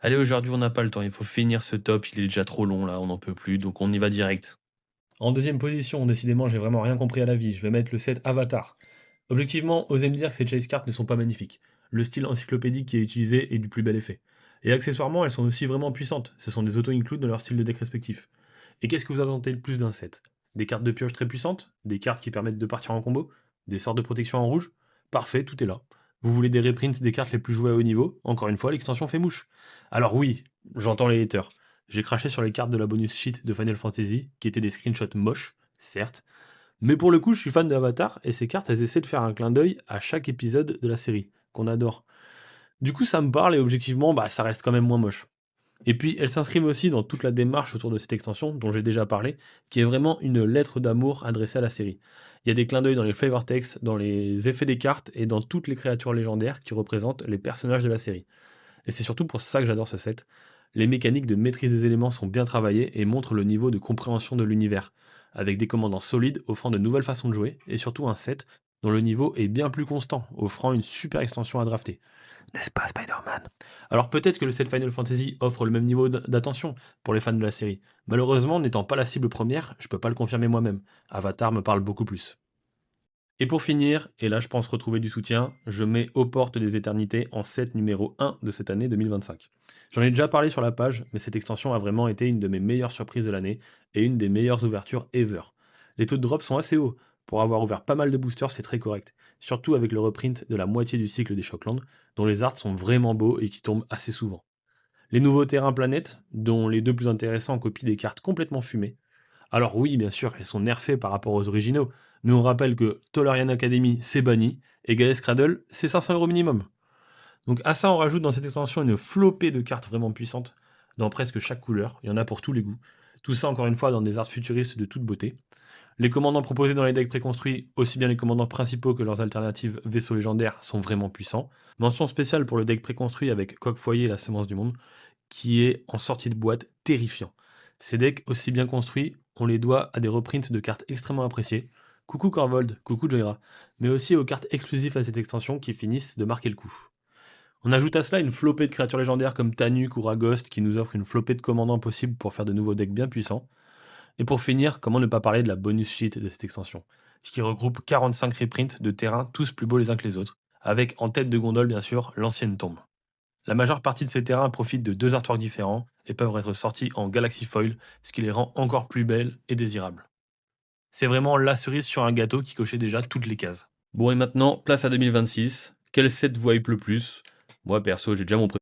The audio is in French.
Allez, aujourd'hui, on n'a pas le temps, il faut finir ce top, il est déjà trop long là, on n'en peut plus, donc on y va direct. En deuxième position, décidément, j'ai vraiment rien compris à la vie. Je vais mettre le set Avatar. Objectivement, osez me dire que ces chase cards ne sont pas magnifiques. Le style encyclopédique qui est utilisé est du plus bel effet. Et accessoirement, elles sont aussi vraiment puissantes. Ce sont des auto-includes dans leur style de deck respectif. Et qu'est-ce que vous attendez le plus d'un set? Des cartes de pioche très puissantes? Des cartes qui permettent de partir en combo? Des sorts de protection en rouge? Parfait, tout est là. Vous voulez des reprints des cartes les plus jouées à haut niveau? Encore une fois, l'extension fait mouche. Alors oui, j'entends les haters. J'ai craché sur les cartes de la bonus sheet de Final Fantasy, qui étaient des screenshots moches, certes, mais pour le coup, je suis fan d'Avatar, et ces cartes, elles essaient de faire un clin d'œil à chaque épisode de la série, qu'on adore. Du coup, ça me parle, et objectivement, bah, ça reste quand même moins moche. Et puis, elles s'inscrivent aussi dans toute la démarche autour de cette extension, dont j'ai déjà parlé, qui est vraiment une lettre d'amour adressée à la série. Il y a des clins d'œil dans les flavor texts, dans les effets des cartes, et dans toutes les créatures légendaires qui représentent les personnages de la série. Et c'est surtout pour ça que j'adore ce set. Les mécaniques de maîtrise des éléments sont bien travaillées et montrent le niveau de compréhension de l'univers, avec des commandants solides offrant de nouvelles façons de jouer, et surtout un set dont le niveau est bien plus constant, offrant une super extension à drafter. N'est-ce pas, Spider-Man? Alors peut-être que le set Final Fantasy offre le même niveau d'attention pour les fans de la série. Malheureusement, n'étant pas la cible première, je peux pas le confirmer moi-même. Avatar me parle beaucoup plus. Et pour finir, et là je pense retrouver du soutien, je mets Aux portes des éternités en set numéro 1 de cette année 2025. J'en ai déjà parlé sur la page, mais cette extension a vraiment été une de mes meilleures surprises de l'année et une des meilleures ouvertures ever. Les taux de drop sont assez hauts. Pour avoir ouvert pas mal de boosters, c'est très correct. Surtout avec le reprint de la moitié du cycle des Shocklands, dont les arts sont vraiment beaux et qui tombent assez souvent. Les nouveaux terrains planètes, dont les deux plus intéressants copient des cartes complètement fumées, alors oui, bien sûr, elles sont nerfées par rapport aux originaux, mais on rappelle que Tolarian Academy, c'est banni, et Gaea's Cradle, c'est 500 € minimum. Donc à ça, on rajoute dans cette extension une flopée de cartes vraiment puissantes, dans presque chaque couleur, il y en a pour tous les goûts. Tout ça, encore une fois, dans des arts futuristes de toute beauté. Les commandants proposés dans les decks préconstruits, aussi bien les commandants principaux que leurs alternatives vaisseaux légendaires, sont vraiment puissants. Mention spéciale pour le deck préconstruit avec Coq Foyer et la Semence du Monde, qui est en sortie de boîte terrifiant. Ces decks aussi bien construits, on les doit à des reprints de cartes extrêmement appréciées. Coucou Corvold, coucou Joyra, mais aussi aux cartes exclusives à cette extension qui finissent de marquer le coup. On ajoute à cela une flopée de créatures légendaires comme Tanuk ou Ragost qui nous offrent une flopée de commandants possibles pour faire de nouveaux decks bien puissants. Et pour finir, comment ne pas parler de la bonus sheet de cette extension, qui regroupe 45 reprints de terrains tous plus beaux les uns que les autres, avec en tête de gondole bien sûr l'ancienne tombe. La majeure partie de ces terrains profitent de deux artworks différents et peuvent être sortis en Galaxy Foil, ce qui les rend encore plus belles et désirables. C'est vraiment la cerise sur un gâteau qui cochait déjà toutes les cases. Bon et maintenant, place à 2026. Quel set vous hype le plus? Moi perso, j'ai déjà mon